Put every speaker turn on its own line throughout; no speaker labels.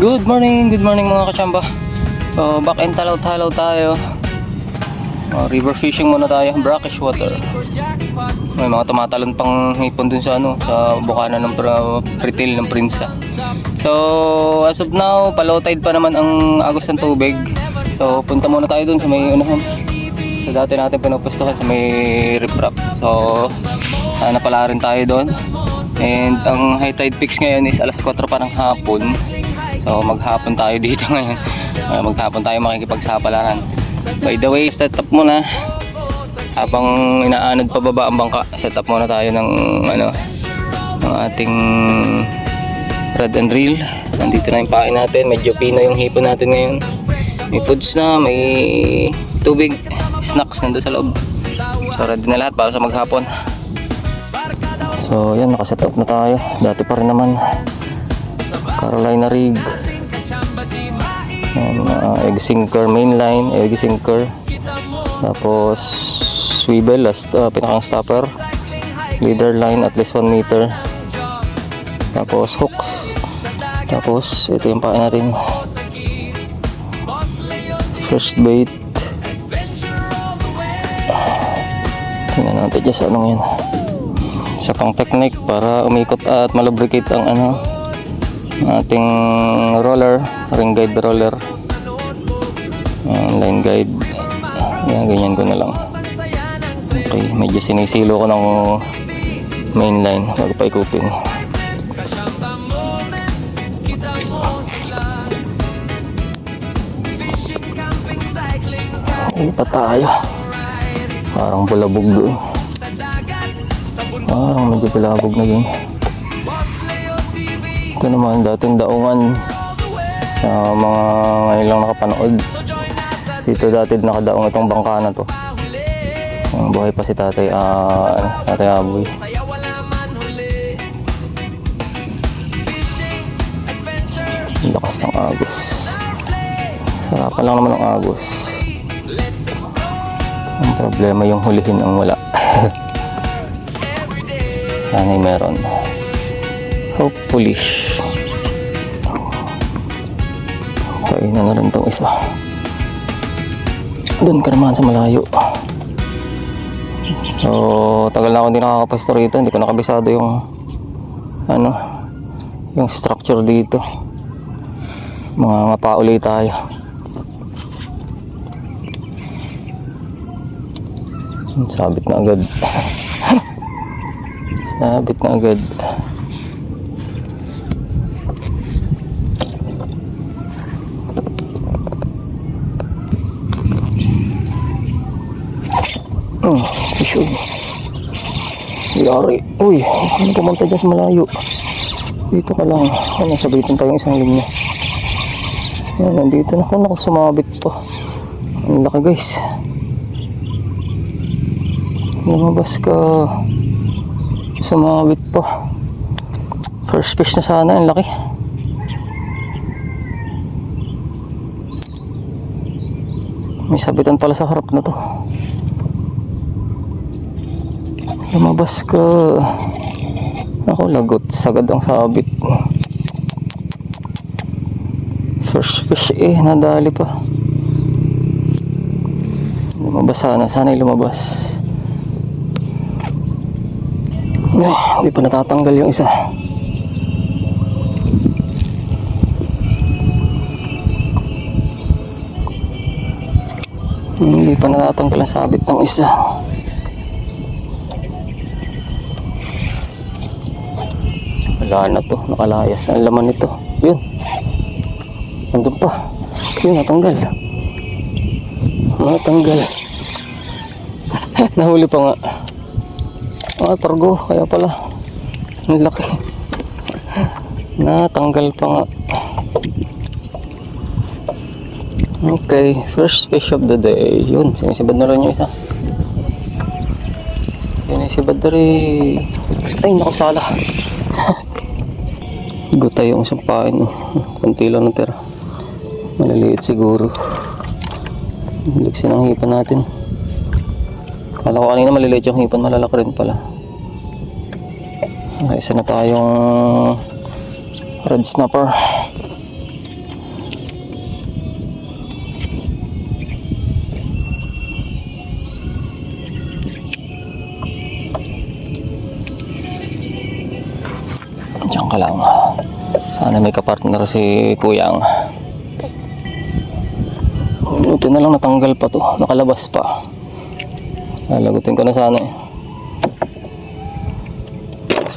Good morning mga kachamba. So back and talaw-talaw tayo. River fishing muna tayo, brackish water. May mga tumatalon pang hipon dun sa sa bukana ng pretil ng Prinsa. So as of now, palow tide pa naman ang agos ng tubig. So punta muna tayo dun sa may unahan. So dati natin pinupustuhan sa may riprap. So napala rin tayo doon. And ang high tide peaks ngayon is alas 4 pa ng hapon. So maghapon tayo dito ngayon. Maghapon tayo makikipagsapalaran. By the way, set up muna. Habang inaanod pababa ang bangka, set up muna tayo ng ng ating rod and reel. Nandito na yung pain natin. Medyo pino yung hipon natin ngayon. May foods na, may tubig, snacks nandun sa loob. So ready na lahat para sa maghapon. So yan, nakaset up na tayo. Dati pa rin naman Carolina rig. Egg sinker, mainline, egg sinker. Tapos swivel, pinakang stopper. Leader line at least 1 meter. Tapos hook. Tapos ito yung pain natin. First bait. Tingnan natin dyan sa anong yan. Isa pang technique para umikot at malubricate ang ating roller, ring guide roller, line guide. Yan, ganyan ko na lang. Okay, medyo sinisilo ko ng main line bago pa ikupin. Okay pa tayo. Parang bulabog doon. Parang medyo bulabog na yun. Ito naman dating daungan. Mga ngayon lang nakapanood. Dito dati nakadaong itong bangka na to. Buhay pa si Tatay Aboy. Lakas ng agos. Sarapan lang naman ang agos. Ang problema yung hulihin ang wala. Sana'y meron. Hopefully. Kainan na rin itong isa. Doon ka naman sa malayo. So tagal na ako hindi nakakapasto rito. Hindi ko nakabisado yung yung structure dito. Mga ngapauli tayo. Sabit na agad. Sabit na agad. Fish. Yari. Uy, ano pumunta dyan sa malayo? Dito ka lang. Sabitin pa yung isang linya. Yan, nandito na. Kung sumabit pa. Ang laki guys. Lumabas ka. Sumabit pa. First fish na sana. Ang laki. May sabitan pala sa harap na to. Lumabas ka. Ako lagot. Sagad ang sabit. First fish nadali pa. Lumabas sana. Sana'y lumabas. Hindi pa natatanggal yung isa. Hindi pa natatanggal ang sabit ng isa. Wala na to. Nakalayas na ang laman nito. Yun. Nandun pa. Yun, natanggal. Natanggal. Nahuli pa nga. Targo, kaya pala ang laki. Natanggal pa nga. Okay, first fish of the day. Yun, sinisibad na rin yung isa. Sinisibad na rin. Ay, nakusala. Gutay yung isang pain. Kunti lang na tira. Maliliit siguro. Luksin ang hipan natin. Kala ko kanina maliliit yung hipan, malalaki rin pala. Isa na tayong red snapper. Diyan ka lang. Sana may kapartner si Kuyang. Ito na lang, natanggal pa to. Nakalabas pa. Lalagutin ko na sana eh.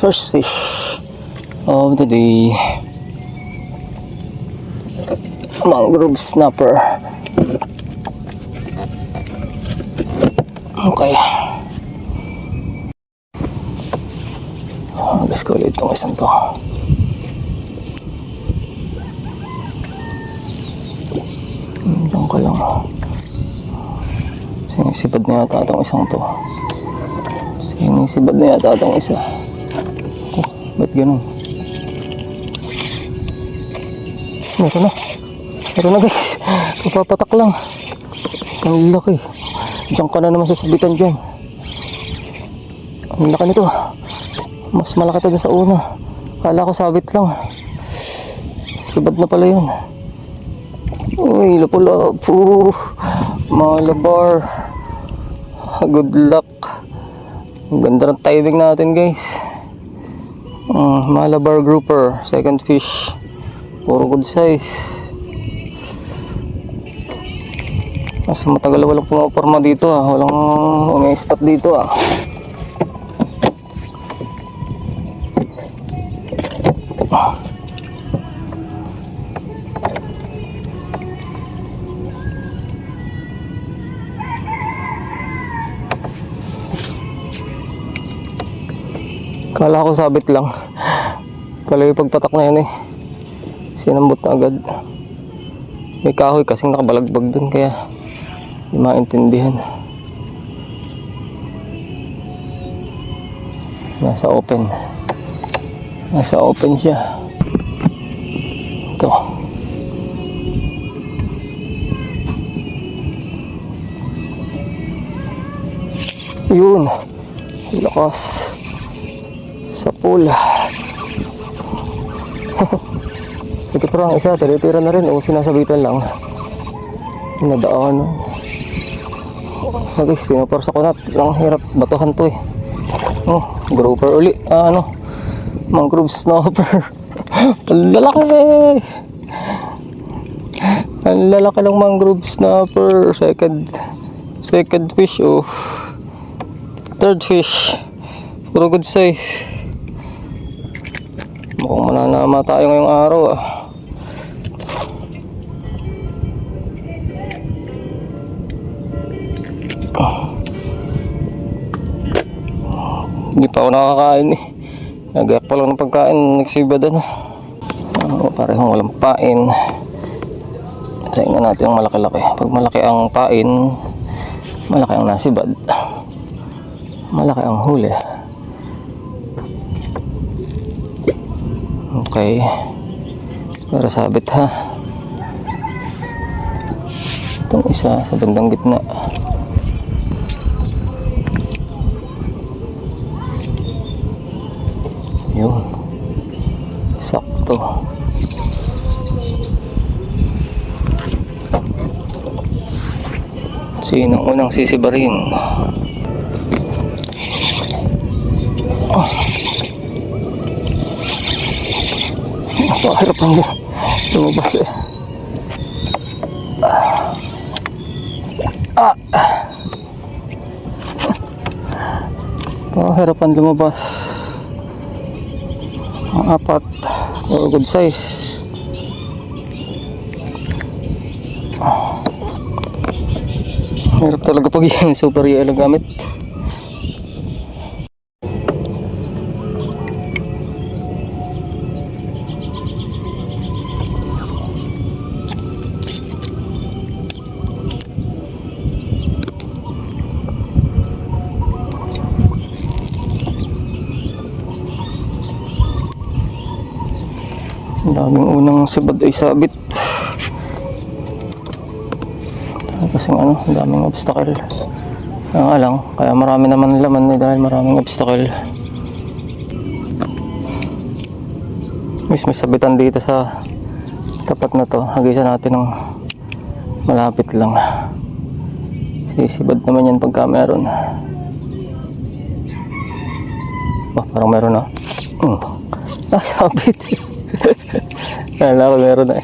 First fish of the day. Mangrove snapper. Okay. Agas ko ulit itong isang to. Diyan ka lang. Sinisibad na yata itong isang to. Sinisibad na yata itong isa. Oh, ba't ganun? Ito na. Ito na guys. Papatak lang. Ang laki. Diyan ka na naman sasabitan dyan. Ang laki nito. Mas malaki ito sa una. Kala ko sabit lang. Sibad na pala yun. Uy, lapo-lapo. Malabar. Good luck. Ang ganda ng timing natin guys. Malabar grouper. Second fish. Puro good size. Mas matagal walang pumaporma dito Walang may spot dito Kala ko sabit lang. Kala yung pagpatak na yan sinambot na agad. May kahoy kasing nakabalagbag dun kaya hindi maintindihan. Nasa open siya. Ito. Yun, lakas sa pool. Ito parang isa, tira na rin o sinasabitan lang. Nadaan. So guys, pinaporsa ko na. Ang hirap batuhan to grouper uli. Mangrove snapper. Ang lalaki. Ang lalaki ng mangrove snapper. Second fish third fish. Puro good size. Mukhang mananama tayo ngayong araw Hindi pa ako nakakain Nagayak pa lang ng pagkain. Nagsibadan parehong walang pain. Tayo natin ang malaki-laki. Pag malaki ang pain, malaki ang nasibad, malaki ang huli. Okay, para sabit itong isa sa bandang gitna. Yun, sakto. Sinong unang sisibarin? Hirap ang lumabas Pahirapan lumabas. Ang apat good size. Hirap talaga pag yung super yellow gamit. Daming unang sibad ay sabit. Kasing daming obstacle. Lang, kaya marami naman laman dahil maraming obstacle. May sabitan dito sa tapat na to. Hagisan natin ng malapit lang. Sisibad naman yan pagka meron. Parang meron Ah, sabit. Kala ko meron na.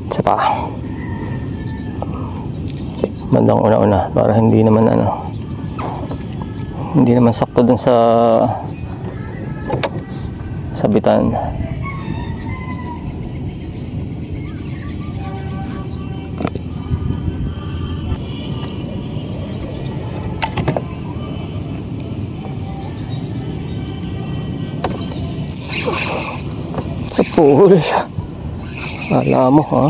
Isa pa. Bandang una-una para hindi naman hindi naman sakto dun sa sabitan. Sa pool. Akala mo ha.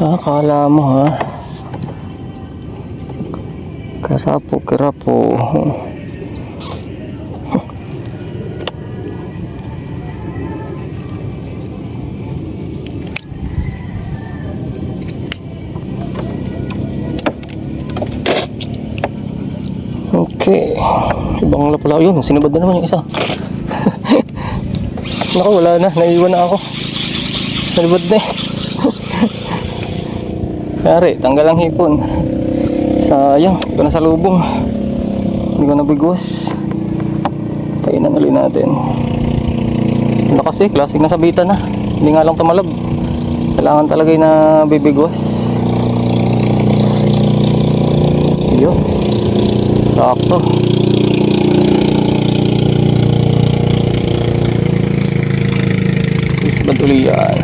Akala mo ha. Karapo. Okay. Ibang pala yun. Sinibad na naman yung isa. Naku, wala na. Naiwan na ako. Sinibad na eh. Kari, tanggal ang hipon. Sayang. Hindi ko na salubong. Hindi ko nabigwas. Painan ulit natin. Wala kasi. Klaseng nasabitan na. Hindi nga lang tumalab. Kailangan talaga yung nabibigwas. Yun. Sakto. Sisibad ulit yan.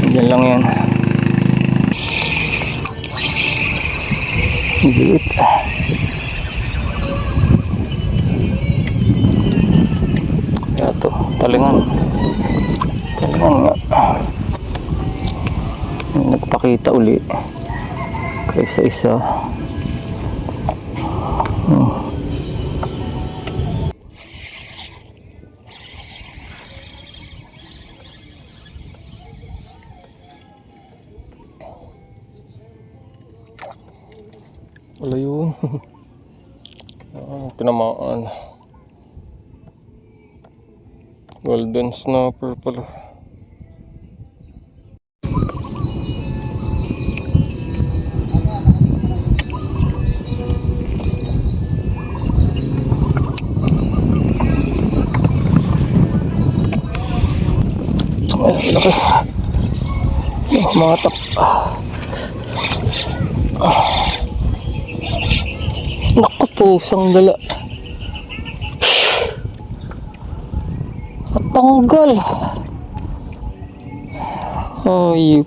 Diyan lang yan. Liit. Ito, talingan nga. Nagpakita uli kaysa isa. Wala yun. Tinamaan. Golden snapper pala. Laki. Matak. Naku, pusang gala. At tanggal. Ay,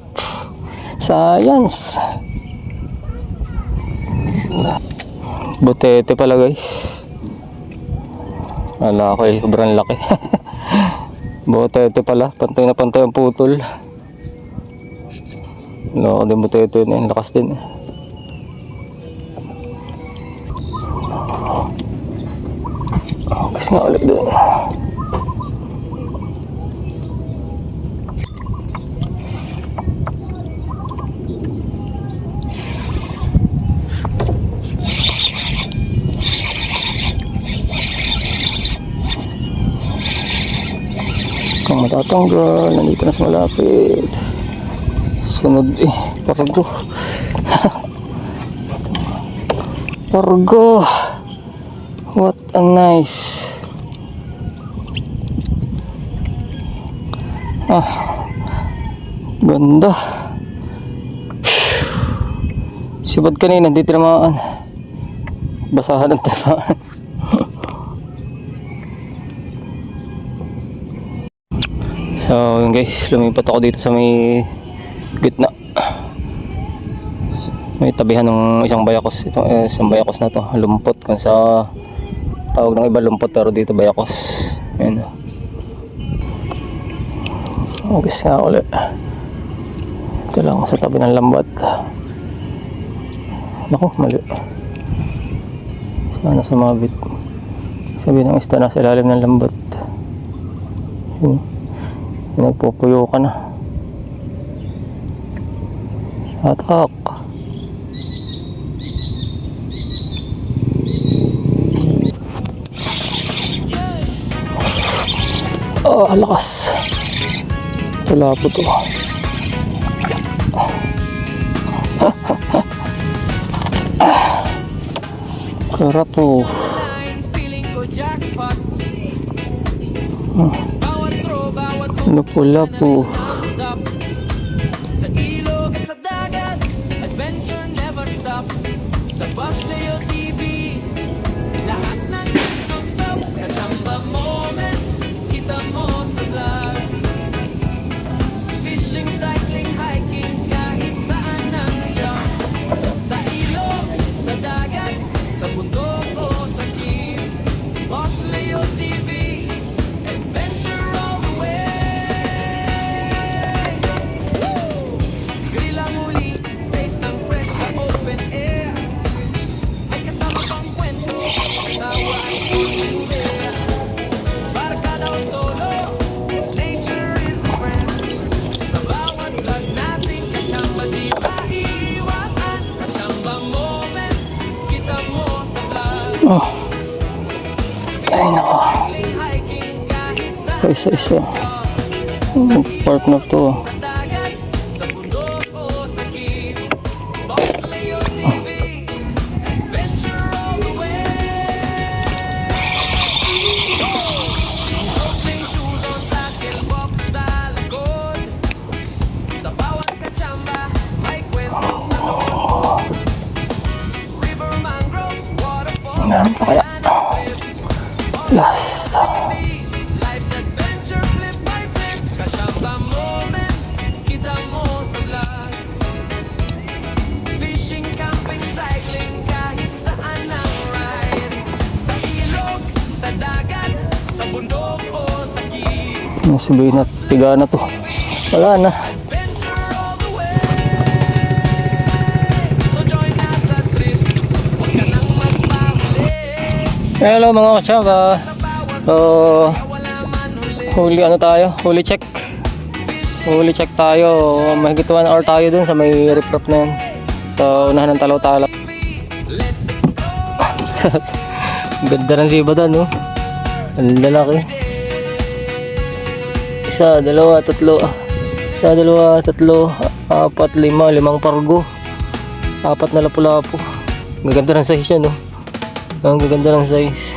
science. Butete pala guys. Ala ko eh, sobrang laki. Butete pala, pantay na pantay ang putol. Ala ko din butete na yun, lakas din. Kasi nga ulit doon. Kung matatanggal, nandito na sa malapit. Sunod eh, pargo. Pargo. What a nice. Ganda. Sibad kanina, hindi tinamaan. Basahan ang tinamaan. So yun guys, lumipat ako dito sa may gitna. May tabihan ng isang bayakos. Ito isang bayakos na to, lumpot. Kung sa tawag ng iba lumpot, pero dito bayakos. Ayan. Guys nga ulit. Ito lang sa tabi ng lambat. Naku, mali. Sana sumabit. Sabi ng isda na sa ilalim ng lambat. Yun. Nagpupuyo ka na. Atak. Oh, lakas. Wala po to. Sarap po. Ano pula po.
Sa ilog at sa dagat, adventure never stop. Sa Basleo TV, lahat ng news non-stop. Kachamba moments, kita mo sa vlog. Fishing, cycling, hiking, kahit saan nandiyan. Sa ilog, sa dagat, sa bundok o sa jeep. Basleo TV, adventure all the way. Grill ang muli, taste ng fresh sa open air. May kasama pang kwento, tawa ay kulinder. Barkada o solo, nature is the friend. Sa bawat vlog natin, kachamba di maiiwasan. Kachamba moments, kita mo sa vlog.
Oh. Ay nako.
Cycling, hiking, kahit saan
Isa-isa. Partner to.
sa dagat, sa bundok o sa jeep. Basleo TV, adventure all the way. Opening shoes on tackle box sa likod. Sa bawat kachamba, may kwento sa loob. River, mangroves, waterfalls,
Meron pa kaya? Last.
life's adventure, flip by flip. Kachamba moments, kita mo sa vlog. Fishing, camping, cycling, kahit saan ang ride. Sa ilog, sa dagat, sa bundok o sa jeep.
Nasibuhin na. Tiga na to. Wala na.
Adventure all the way. So join us sa trip. Huwag ka nang magpahuli.
Hello mga kachamba.
Sa bawat
So,
wala man huli.
huli ano tayo? Huli check. Huli check tayo. Mahigit 1 hour tayo dun sa may riprap na yan. So, unahan ng talaw-talaw.
Let's explore.
Ganda ng sibada, no? Ang lalaki. Isa, dalawa, tatlo. Isa, dalawa, tatlo. Apat, lima. Limang pargo. Apat na lapu-lapu. Gaganda ng size yan, no? Ang gaganda ng size.